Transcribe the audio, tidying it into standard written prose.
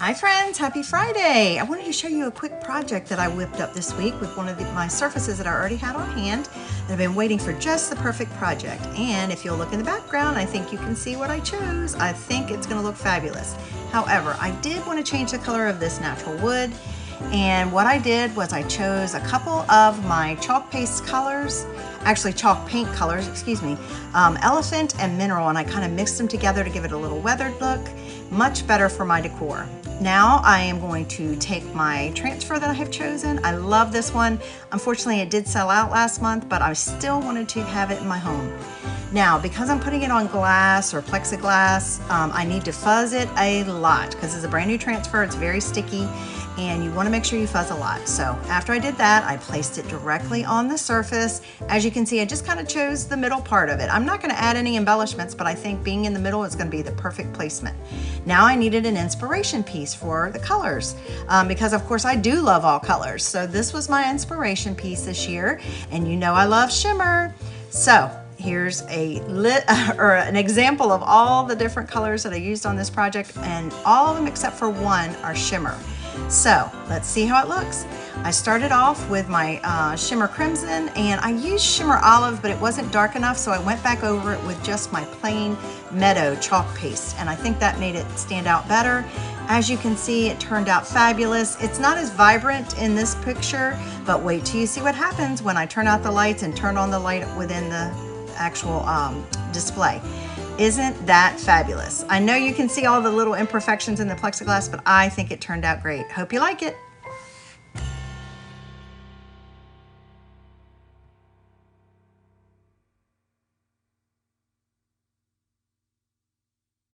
Hi friends, happy Friday. I wanted to show you a quick project that I whipped up this week with one of my surfaces that I already had on hand. I've been waiting for just the perfect project. And if you'll look in the background, I think you can see what I chose. I think it's gonna look fabulous. However, I did want to change the color of this natural wood. And what I did was I chose a couple of my chalk paste colors, actually chalk paint colors, excuse me, elephant and mineral, and I kind of mixed them together to give it a little weathered look, much better for my decor. Now I am going to take my transfer that I have chosen. I love this one. Unfortunately, it did sell out last month, but I still wanted to have it in my home. Now, because I'm putting it on glass or plexiglass, I need to fuzz it a lot because it's a brand new transfer. It's very sticky and you want to make sure you fuzz a lot. So after I did that, I placed it directly on the surface. As you can see, I just kind of chose the middle part of it. I'm not going to add any embellishments, but I think being in the middle is going to be the perfect placement. Now I needed an inspiration piece for the colors because of course I do love all colors. So this was my inspiration piece this year, and you know I love shimmer. So here's an example of all the different colors that I used on this project, and all of them except for one are shimmer. So let's see how it looks. I started off with my shimmer crimson, and I used shimmer olive, but it wasn't dark enough, so I went back over it with just my plain meadow chalk paste, and I think that made it stand out better. As you can see, it turned out fabulous. It's not as vibrant in this picture, but wait till you see what happens when I turn out the lights and turn on the light within the actual display. Isn't that fabulous? I know you can see all the little imperfections in the plexiglass, but I think it turned out great. Hope you like it.